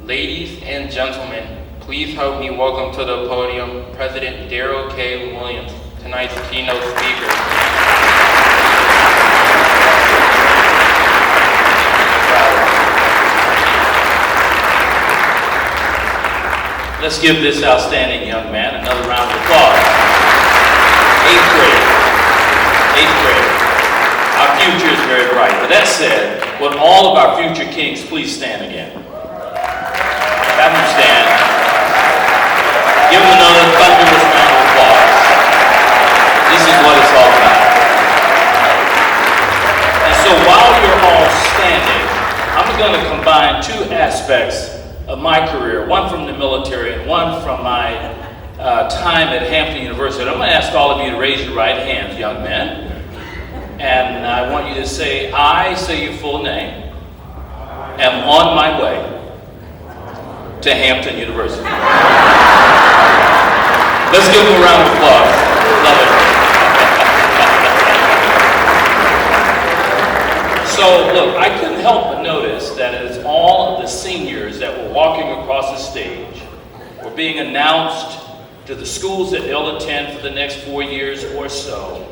Ladies and gentlemen, please help me welcome to the podium President Darrell K. Williams, tonight's keynote speaker. Let's give this outstanding young man another round of applause. Eighth grade. Our future is very bright. With that said, would all of our future kings please stand again? Have them stand. Give them another thunderous round of applause. This is what it's all about. And so while you're all standing, I'm going to combine two aspects of my career, one from the military and one from my time at Hampton University. I'm going to ask all of you to raise your right hands, young men. And I want you to say, I, say your full name, am on my way to Hampton University. Let's give them a round of applause. Love it. So look, I couldn't help but notice that as all of the seniors that were walking across the stage were being announced to the schools that they'll attend for the next 4 years or so,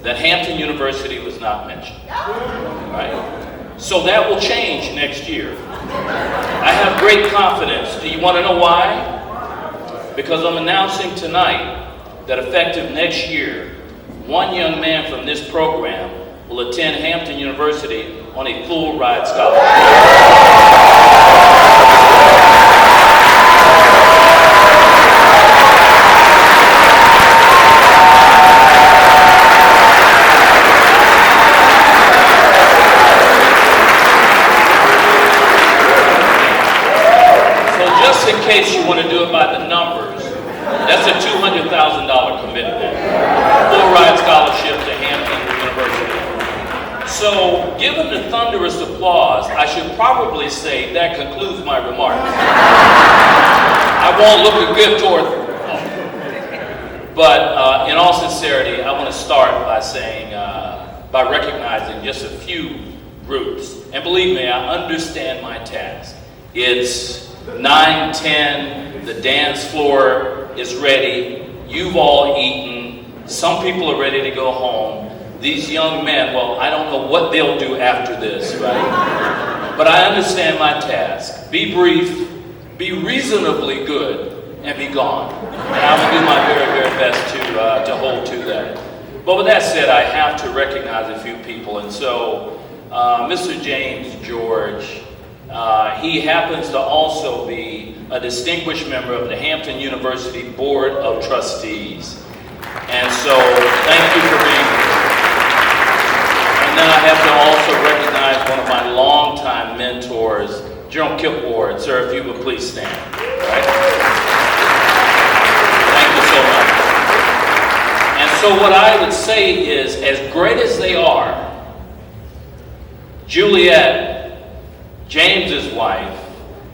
that Hampton University was not mentioned. Right? So that will change next year. I have great confidence. Do you want to know why? Because I'm announcing tonight that effective next year, one young man from this program will attend Hampton University on a full ride scholarship. In case you want to do it by the numbers, that's a $200,000 commitment. Full ride scholarship to Hampton University. So, given the thunderous applause, I should probably say that concludes my remarks. I won't look a good toward them. But in all sincerity, I want to start by saying, by recognizing just a few groups. And believe me, I understand my task. It's 9:10, the dance floor is ready, you've all eaten, some people are ready to go home. These young men, well, I don't know what they'll do after this, right? But I understand my task. Be brief, be reasonably good, and be gone. And I will do my very, very best to hold to that. But with that said, I have to recognize a few people, and so Mr. James George, he happens to also be a distinguished member of the Hampton University Board of Trustees. And so, thank you for being here. And then I have to also recognize one of my longtime mentors, General Kip Ward. Sir, if you would please stand. Right? Thank you so much. And so what I would say is, as great as they are, Juliet, James's wife,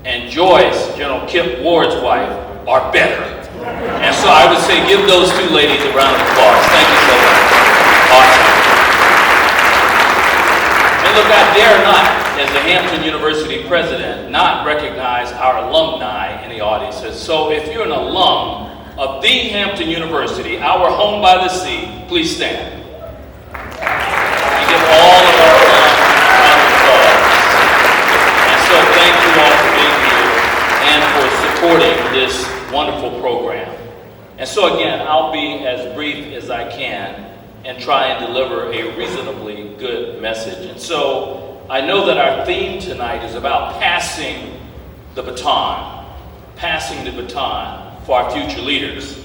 and Joyce, General Kip Ward's wife, are better. And so I would say give those two ladies a round of applause. Thank you so much. Awesome. And look, I dare not, as the Hampton University president, not recognize our alumni in the audience. So if you're an alum of the Hampton University, our home by the sea, please stand. And give all of our alumni a round of applause. So thank you all for being here and for supporting this wonderful program. And so again, I'll be as brief as I can and try and deliver a reasonably good message. And so I know that our theme tonight is about passing the baton for our future leaders.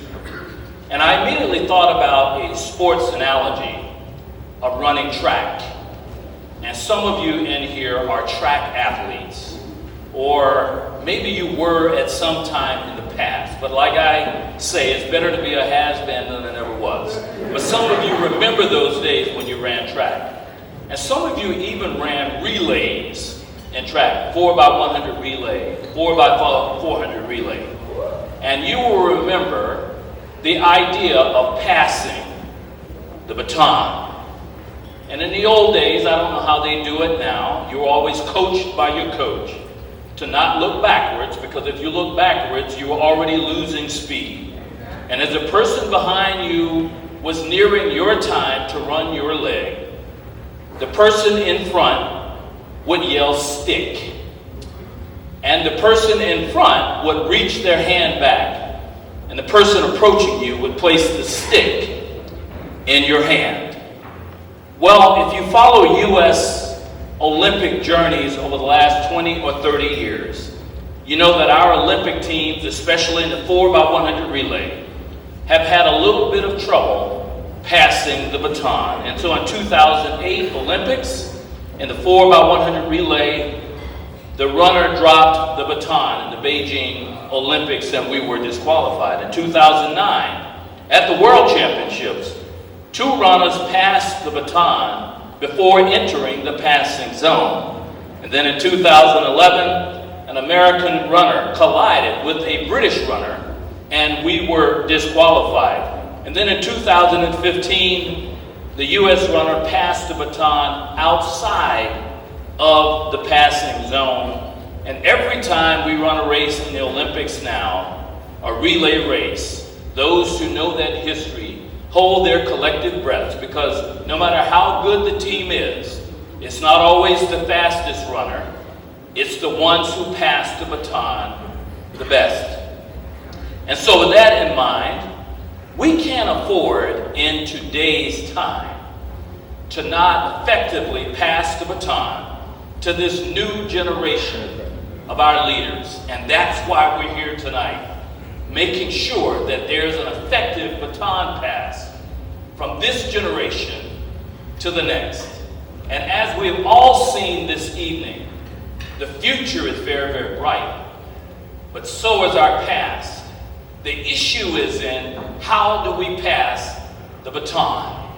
And I immediately thought about a sports analogy of running track. And some of you in here are track athletes, or maybe you were at some time in the past. But like I say, it's better to be a has-been than I never was. But some of you remember those days when you ran track. And some of you even ran relays in track, 4x100 relay, 4x400 relay. And you will remember the idea of passing the baton. And in the old days, I don't know how they do it now, you were always coached by your coach to to not look backwards, because if you look backwards, you are already losing speed. And as the person behind you was nearing your time to run your leg, the person in front would yell, "Stick." And the person in front would reach their hand back, and the person approaching you would place the stick in your hand. Well, if you follow U.S. Olympic journeys over the last 20 or 30 years, you know that our Olympic teams, especially in the 4x100 relay, have had a little bit of trouble passing the baton. And so in 2008 Olympics, in the 4x100 relay, the runner dropped the baton in the Beijing Olympics and we were disqualified. In 2009, at the World Championships, 2 runners passed the baton before entering the passing zone. And then in 2011, an American runner collided with a British runner and we were disqualified. And then in 2015, the U.S. runner passed the baton outside of the passing zone. And every time we run a race in the Olympics now, a relay race, those who know that history hold their collective breaths, because no matter how good the team is, it's not always the fastest runner. It's the ones who pass the baton the best. And so with that in mind, we can't afford in today's time to not effectively pass the baton to this new generation of our leaders. And that's why we're here tonight, making sure that there's an effective baton pass from this generation to the next. And as we've all seen this evening, the future is very, very bright, but so is our past. The issue is in how do we pass the baton?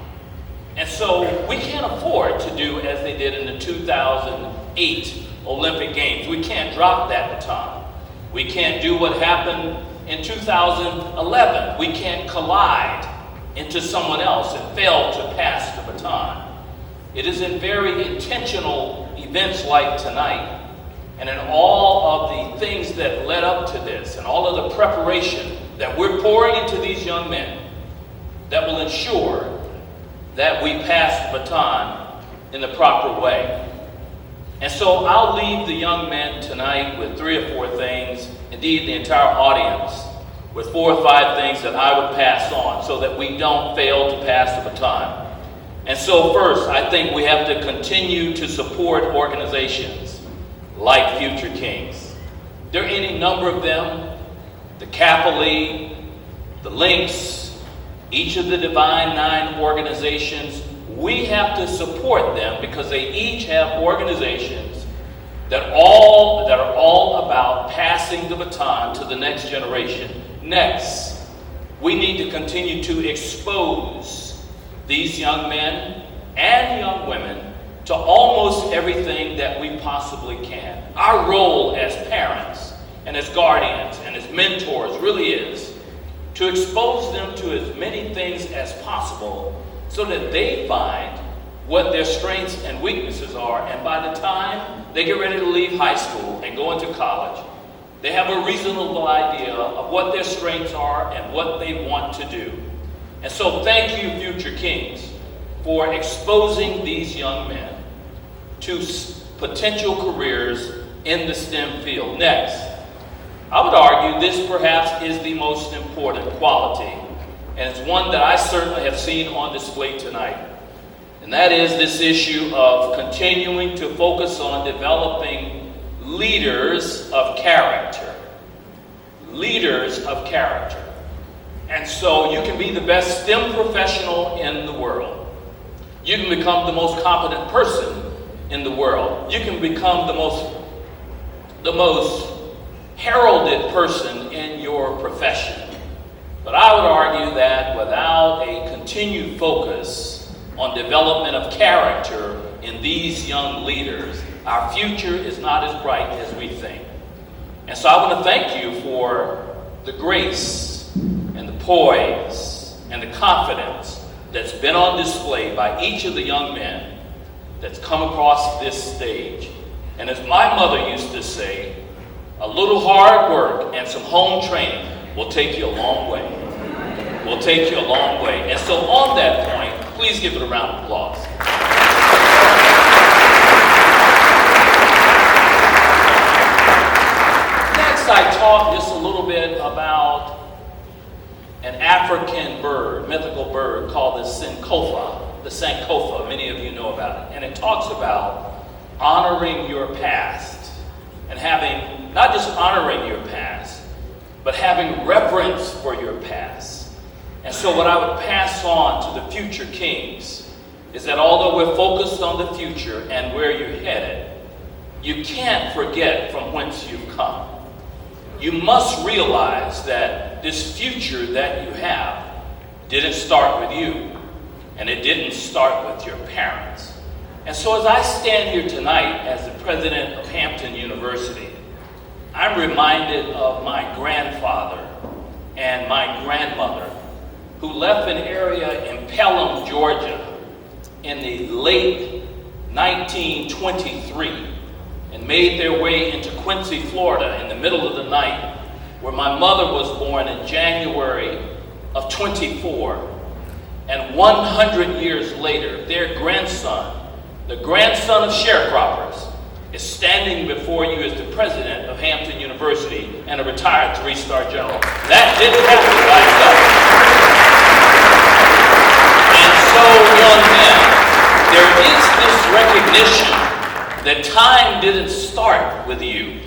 And so we can't afford to do as they did in the 2008 Olympic Games. We can't drop that baton. We can't do what happened in 2011. We can't collide into someone else and fail to pass the baton. It is in very intentional events like tonight, and in all of the things that led up to this, and all of the preparation that we're pouring into these young men, that will ensure that we pass the baton in the proper way. And so I'll leave the young men tonight with 3 or 4 things, indeed the entire audience, with 4 or 5 things that I would pass on so that we don't fail to pass the baton. And so first, I think we have to continue to support organizations like Future Kings. There are any number of them, the Kappa League, the Links, each of the Divine 9 organizations. We have to support them because they each have organizations that are all about passing the baton to the next generation. Next, we need to continue to expose these young men and young women to almost everything that we possibly can. Our role as parents and as guardians and as mentors really is to expose them to as many things as possible so that they find what their strengths and weaknesses are, and by the time they get ready to leave high school and go into college, they have a reasonable idea of what their strengths are and what they want to do. And so thank you, Future Kings, for exposing these young men to potential careers in the STEM field. Next, I would argue this perhaps is the most important quality, and it's one that I certainly have seen on display tonight. And that is this issue of continuing to focus on developing leaders of character. Leaders of character. And so you can be the best STEM professional in the world. You can become the most competent person in the world. You can become the most heralded person in your profession. But I would argue that without a continued focus on development of character in these young leaders, our future is not as bright as we think. And so I want to thank you for the grace and the poise and the confidence that's been on display by each of the young men that's come across this stage. And as my mother used to say, A little hard work and some home training will take you a long way. Will take you a long way. And so on that point, please give it a round of applause. Next, I talk just a little bit about an African bird, mythical bird called the Sankofa. Many of you know about it. And it talks about honoring your past and having, not just honoring your past, but having reverence for your past. And so what I would pass on to the future kings is that although we're focused on the future and where you're headed, you can't forget from whence you've come. You must realize that this future that you have didn't start with you, and it didn't start with your parents. And so as I stand here tonight as the president of Hampton University, I'm reminded of my grandfather and my grandmother who left an area in Pelham, Georgia in the late 1923 and made their way into Quincy, Florida in the middle of the night, where my mother was born in January of 24. And 100 years later, their grandson, the grandson of sharecroppers, is standing before you as the president of Hampton University and a retired 3-star general. That didn't happen by itself. And so, young men, there is this recognition that time didn't start with you.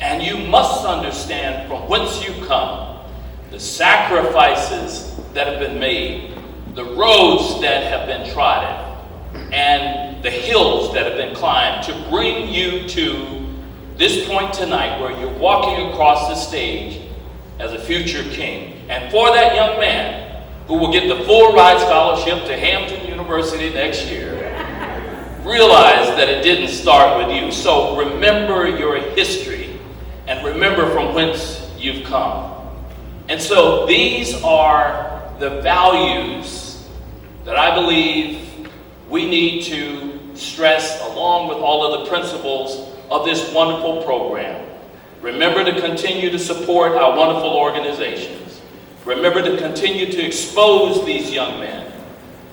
And you must understand from whence you come, the sacrifices that have been made, the roads that have been trodden, and the hills that have been climbed to bring you to this point tonight where you're walking across the stage as a future king. And for that young man who will get the full ride scholarship to Hampton University next year, realize that it didn't start with you. So remember your history and remember from whence you've come. And so these are the values that I believe we need to stress along with all of the principles of this wonderful program. Remember to continue to support our wonderful organizations. Remember to continue to expose these young men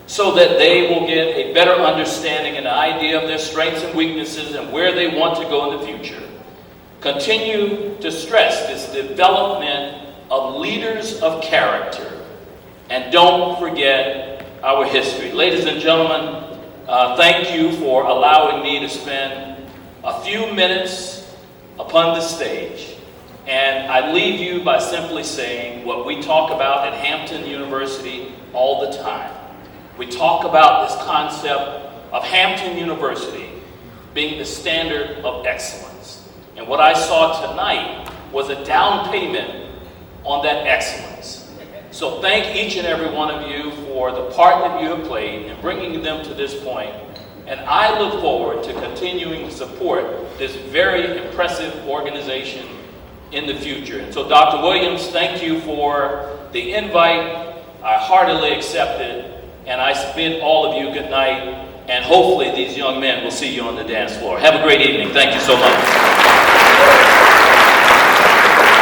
so that they will get a better understanding and idea of their strengths and weaknesses and where they want to go in the future. Continue to stress this development of leaders of character. And don't forget our history. Ladies and gentlemen, thank you for allowing me to spend a few minutes upon the stage. And I leave you by simply saying what we talk about at Hampton University all the time. We talk about this concept of Hampton University being the standard of excellence. And what I saw tonight was a down payment on that excellence. So thank each and every one of you for the part that you have played in bringing them to this point. And I look forward to continuing to support this very impressive organization in the future. And so Dr. Williams, thank you for the invite. I heartily accept it. And I bid all of you good night. And hopefully these young men will see you on the dance floor. Have a great evening. Thank you so much.